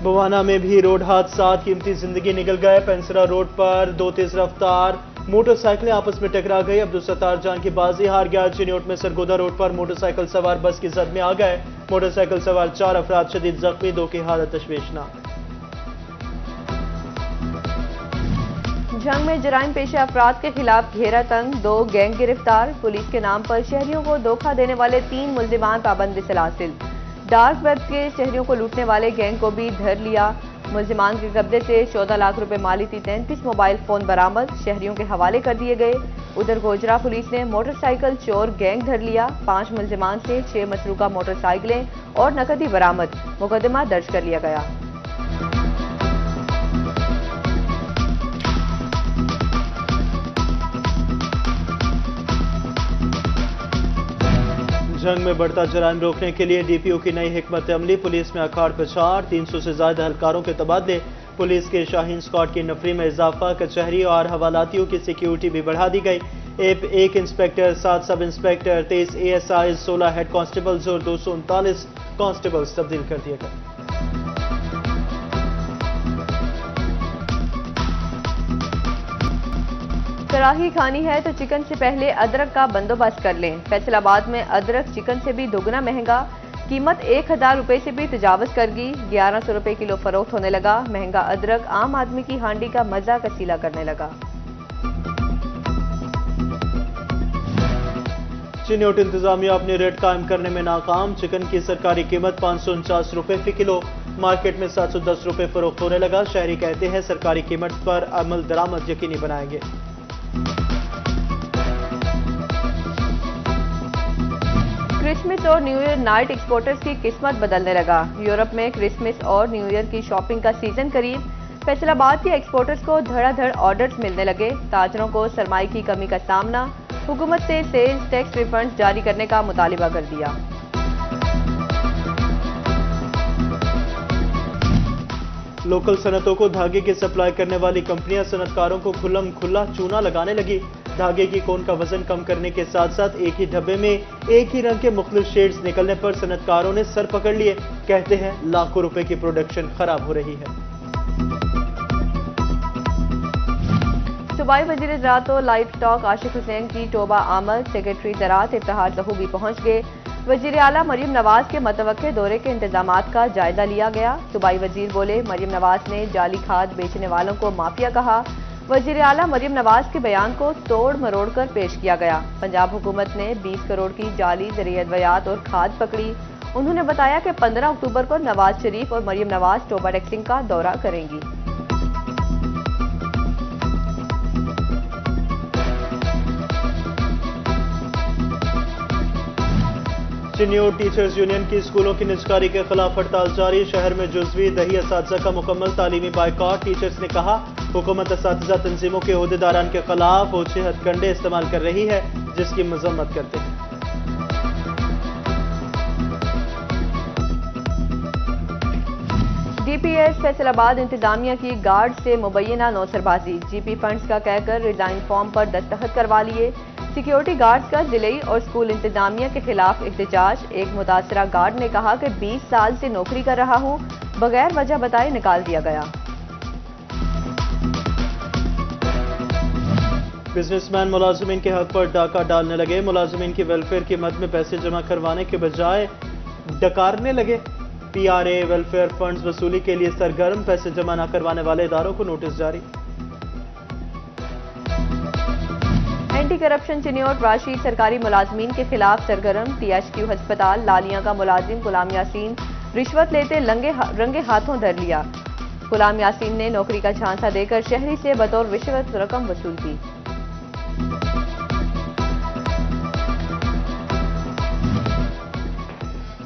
बवाना में भी रोड हादसा, कीमती जिंदगी निकल गए। पेंसरा रोड पर दो तेज रफ्तार मोटरसाइकिलें आपस में टकरा गई। अब्दुल सत्तार जान की बाजी हार गया। चिन्योट में सरगोदा रोड पर मोटरसाइकिल सवार बस की जद में आ गए। मोटरसाइकिल सवार 4 अफराद शदीद जख्मी, 2 की हालत तशवीशनाक। जंग में जराइम पेशा अफराद के खिलाफ घेरा तंग, 2 गैंग गिरफ्तार। पुलिस के नाम पर शहरियों को धोखा देने वाले 3 मुल्जिमान पाबंदी सलासिल। डार्क वेब के शहरियों को लूटने वाले गैंग को भी धर लिया। मुल्जिमान के कब्जे से 14 लाख रुपए माली थी 33 मोबाइल फोन बरामद, शहरियों के हवाले कर दिए गए। उधर गोजरा पुलिस ने मोटरसाइकिल चोर गैंग धर लिया। 5 मुल्जिमान से 6 मसरूका मोटरसाइकिलें और नकदी बरामद, मुकदमा दर्ज कर लिया गया। जंग में बढ़ता जराइम रोकने के लिए डीपीओ की नई हिकमत अमली। पुलिस में अखाड़ पछाड़, 300 से ज्यादा एहलकारों के तबादले। पुलिस के शाहीन स्क्वाड की नफरी में इजाफा। कचहरी और हवालातियों की सिक्योरिटी भी बढ़ा दी गई। 1 inspector, 7 sub inspector, 23 ASI, 16 head constables और 239 कांस्टेबल्स तब्दील कर दिए गए। कड़ाही खानी है तो चिकन से पहले अदरक का बंदोबस्त कर लें। फैसलाबाद में अदरक चिकन से भी दोगुना महंगा, कीमत 1000 रुपए से भी तजावज कर गई। 1100 रुपए किलो फरोख्त होने लगा। महंगा अदरक आम आदमी की हांडी का मजा कसीला करने लगा। चिन्योट इंतजामिया अपनी रेट कायम करने में नाकाम। चिकन की सरकारी कीमत 549 रुपए फी किलो, मार्केट में 710 रुपए फरोख्त होने लगा। शहरी कहते हैं सरकारी कीमत पर अमल दरामद यकीनी बनाएंगे। क्रिसमस और न्यू ईयर नाइट एक्सपोर्टर्स की किस्मत बदलने लगा। यूरोप में क्रिसमस और न्यू ईयर की शॉपिंग का सीजन करीब। फैसलाबाद के एक्सपोर्टर्स को धड़ाधड़ ऑर्डर्स मिलने लगे। ताजरों को सरमाई की कमी का सामना, हुकूमत से सेल्स टैक्स रिफंड जारी करने का मुतालिबा कर दिया। लोकल सनतों को धागे की सप्लाई करने वाली कंपनियां सनतकारों को खुल्लम खुल्ला चूना लगाने लगी। धागे की कोन का वजन कम करने के साथ साथ एक ही डब्बे में एक ही रंग के मुख्तलिफ शेड्स निकलने पर सनतकारों ने सर पकड़ लिए। कहते हैं लाखों रुपए की प्रोडक्शन खराब हो रही है। सूबाई वजीर ज़राअत और लाइफ स्टॉक आशिक हुसैन की तोबा आमद। सेक्रेटरी ज़राअत इफ्तिखार ज़हू भी पहुंच गए। वजीर आला मरियम नवाज के मतवक्के दौरे के इंतजामात का जायजा लिया गया। सूबाई वजीर बोले, मरियम नवाज ने जाली खाद बेचने वालों को माफिया कहा। वजीर आला मरियम नवाज के बयान को तोड़ मरोड़ कर पेश किया गया। पंजाब हुकूमत ने 20 करोड़ की जाली ज़रिए अद्वियात और खाद पकड़ी। उन्होंने बताया कि 15 अक्टूबर को नवाज शरीफ और मरियम नवाज तोबा टैक्सिंग का दौरा करेंगी। चिन्योट टीचर्स यूनियन की स्कूलों की निजकारी के खिलाफ हड़ताल जारी। शहर में जुज़वी दही असातिज़ा का मुकम्मल तालीमी बाइकॉट। टीचर्स ने कहा हुकूमत असातिज़ा तंजीमों के ओहदेदारान के खिलाफ ओछे हथकंडे इस्तेमाल कर रही है, जिसकी मजम्मत करते हैं। DPS फैसलाबाद इंतजामिया की गार्ड से मुबैना नौसरबाजी। GP फंड्स का कहकर रिजाइन फॉर्म पर दस्तखत करवा लिए। सिक्योरिटी गार्ड्स का जिले और स्कूल इंतजामिया के खिलाफ एहतजाज। एक मुतासरा गार्ड ने कहा कि 20 साल से नौकरी कर रहा हूं, बगैर वजह बताए निकाल दिया गया। बिजनेसमैन मुलाजिमीन के हक पर डाका डालने लगे। मुलाजिमीन की वेलफेयर की मद में पैसे जमा करवाने के बजाय डकारने लगे। PRA वेलफेयर फंड्स वसूली के लिए सरगर्म। पैसे जमा न करवाने वाले इदारों को नोटिस जारी। एंटी करप्शन चिन्योट राशिद सरकारी मुलाजमीन के खिलाफ सरगर्म। THQ अस्पताल लालियां का मुलाजिम गुलाम यासीन रिश्वत लेते रंगे हाथों धर लिया। गुलाम यासीन ने नौकरी का झांसा देकर शहरी से बतौर रिश्वत रकम वसूल की।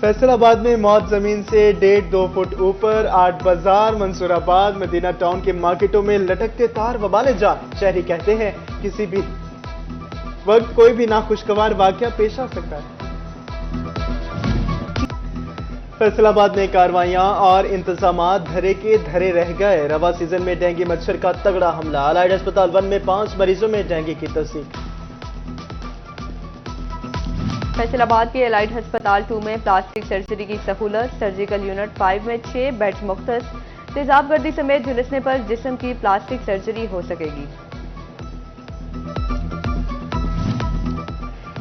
फैसलाबाद में मौत जमीन से 1.5-2 फुट ऊपर। 8 बाजार मंसूराबाद मदीना टाउन के मार्केटों में लटकते तार वबाले जान। शहरी कहते हैं किसी भी वक्त कोई भी नाखुशगवार वाकया पेश आ सकता है। फैसलाबाद में कार्रवाइयां और इंतजामात धरे के धरे रह गए। रवा सीजन में डेंगू मच्छर का तगड़ा हमला। अलाइड अस्पताल 1 में 5 मरीजों में डेंगू की तस्दीक। फैसलाबाद के एलाइड अस्पताल 2 में प्लास्टिक सर्जरी की सहूलत। सर्जिकल यूनिट 5 में 6 बेड्स मुख्तस। तेजाबगर्दी समेत झुलसने पर जिस्म की प्लास्टिक सर्जरी हो सकेगी।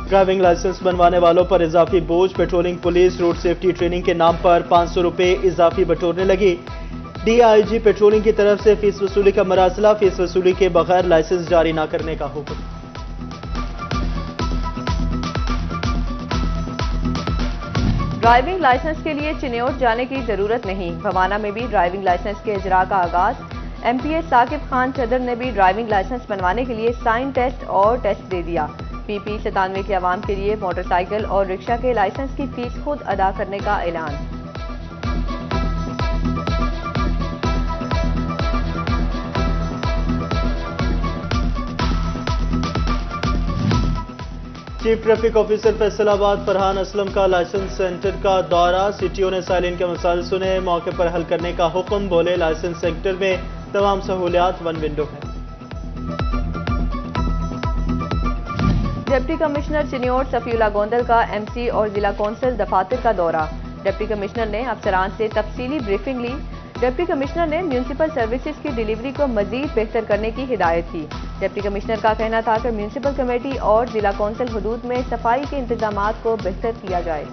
ड्राइविंग लाइसेंस बनवाने वालों पर इजाफी बोझ। Patrolling police road safety training के नाम पर 500 रुपए इजाफी बटोरने लगी। डीआईजी पेट्रोलिंग की तरफ से फीस वसूली का मरासला। फीस वसूली के बगैर लाइसेंस जारी न करने का हुक्म। ड्राइविंग लाइसेंस के लिए चिन्योट जाने की जरूरत नहीं। भवाना में भी ड्राइविंग लाइसेंस के इजरा का आगाज। एमपीएस साकिब खान चदर ने भी ड्राइविंग लाइसेंस बनवाने के लिए साइन टेस्ट और टेस्ट दे दिया। पीपी 97 के अवाम के लिए मोटरसाइकिल और रिक्शा के लाइसेंस की फीस खुद अदा करने का ऐलान। Chief traffic officer Faisalabad Farhan Aslam का लाइसेंस सेंटर का दौरा। सीटीओ ने साइलिन के मसाइल सुने, मौके पर हल करने का हुक्म। बोले लाइसेंस सेंटर में तमाम सहूलियात वन विंडो है। डिप्टी कमिश्नर चिन्योट सफीउल्लाह गोंदल का एमसी और जिला कौंसिल दफातर का दौरा। डिप्टी कमिश्नर ने अफसरान से तफसीली ब्रीफिंग ली। डिप्टी कमिश्नर ने म्यूनिसिपल सर्विसेज की डिलीवरी को मजीद बेहतर करने की हिदायत की। डिप्टी कमिश्नर का कहना था कि म्यूनिसिपल कमेटी और जिला कौंसिल हुदूद में सफाई के इंतजामात को बेहतर किया जाए।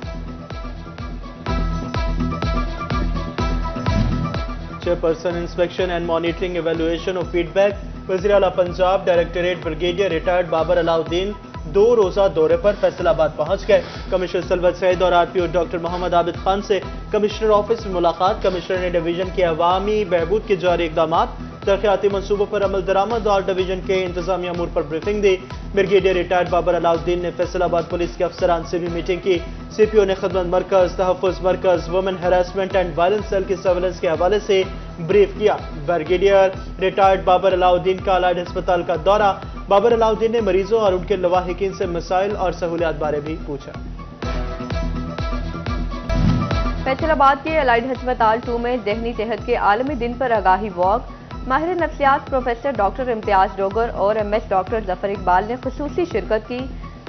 Chairperson inspection and monitoring evaluation of feedback. वज़ीर आला Punjab directorate brigadier retired Babar Alauddin 2 रोजा दौरे पर फैसलाबाद पहुंच गए। कमिश्नर सलवत सईद और आरपीओ डॉक्टर मोहम्मद आबिद खान से कमिश्नर ऑफिस में मुलाकात। कमिश्नर ने डिवीजन के अवामी बहबूद के जारी इकदाम, तरक्याती मनसूबों पर अमल दरामद और डिवीजन के इंतजामी अमूर पर ब्रीफिंग दी। ब्रिगेडियर रिटायर्ड बाबर अलाउद्दीन ने फैसलाबाद पुलिस के अफसरान से भी मीटिंग की। सीपीओ ने खिदमत मरकज, तहफ़्फ़ुज़ मरकज, women harassment and violence cell की सर्वेलेंस के हवाले से ब्रीफ किया। ब्रिगेडियर रिटायर्ड बाबर अलाउद्दीन का अलाइड अस्पताल का दौरा। बाबर अलाउद्दीन ने मरीजों और उनके लवाहिकीन से मसाइल और सहूलियात बारे भी पूछा। फैसलाबाद के अलाइड अस्पताल 2 में ज़हनी सेहत के आलमी दिन पर आगाही वॉक। माहिर नफ्सियात प्रोफेसर डॉक्टर इम्तियाज डोगर और एमएस डॉक्टर जफर इकबाल ने खुसूसी शिरकत की।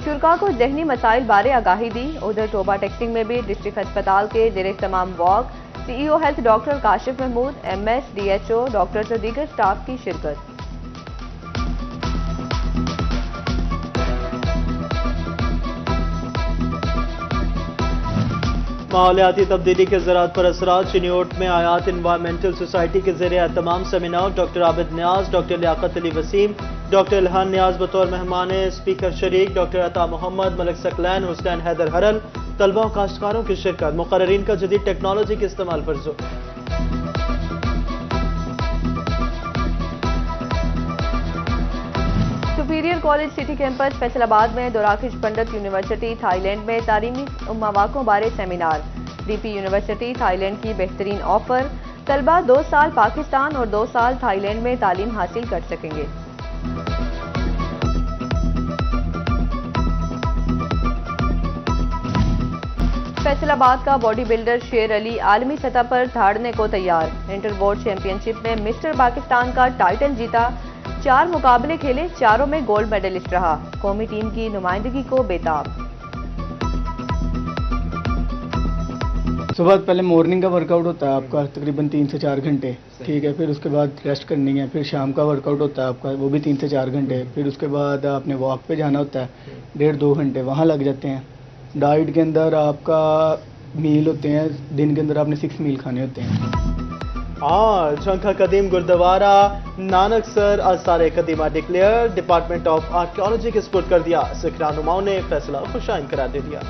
शुरका को ज़हनी मसाइल बारे आगाही दी। उधर टोबा टेक्सटिंग में भी डिस्ट्रिक्ट अस्पताल के ज़ेरे तमाम walk. CEO health doctor Kashif Mahmood, MS, DHO doctors और दीगर स्टाफ की शिरकत। माहौलियाती तब्दीली के ज़राअत पर असरात। चिन्योट में आयात इन्वायरमेंटल सोसाइटी के ज़रिए तमाम seminar. Doctor Abid Niaz, doctor Liaquat Ali Waseem, doctor Ilhan Niaz बतौर मेहमान स्पीकर शरीक। डॉक्टर अता मोहम्मद, मलिक सकलैन, हुसैन हैदर हरल, तलबा और काश्तकारों की शिरकत। मुकर्ररीन का जदीद टेक्नोलॉजी के इस्तेमाल पर जोर। Superior college city campus Faisalabad में दोराखिश पंडित यूनिवर्सिटी थाईलैंड में तालीमी मौक़ों बारे सेमिनार। डीपी यूनिवर्सिटी थाईलैंड की बेहतरीन ऑफर। तलबा 2 साल पाकिस्तान और 2 साल थाईलैंड में तालीम हासिल कर सकेंगे। फैसलाबाद का बॉडी बिल्डर शेर अली आलमी सतह पर धाड़ने को तैयार। इंटर बोर्ड चैंपियनशिप में मिस्टर पाकिस्तान का टाइटल जीता। 4 मुकाबले खेले, चारों में गोल्ड मेडलिस्ट रहा। कौमी टीम की नुमाइंदगी को बेताब। सुबह पहले मॉर्निंग का वर्कआउट होता है आपका तकरीबन 3 से 4 घंटे, ठीक है। फिर उसके बाद रेस्ट करनी है। फिर शाम का वर्कआउट होता है आपका, वो भी 3 से 4 घंटे। फिर उसके बाद आपने वॉक पे जाना होता है, 1.5-2 घंटे वहाँ लग जाते हैं। डाइट के अंदर आपका मील होते हैं, दिन के अंदर आपने 6 मील खाने होते हैं। झंखा कदीम गुरुद्वारा नानक सर आसार कदीमा डिक्लेयर। डिपार्टमेंट ऑफ आर्कियोलॉजी के स्पुर्द कर दिया। सिख रहनुमाओं ने फैसला खुशाइन करार दे दिया।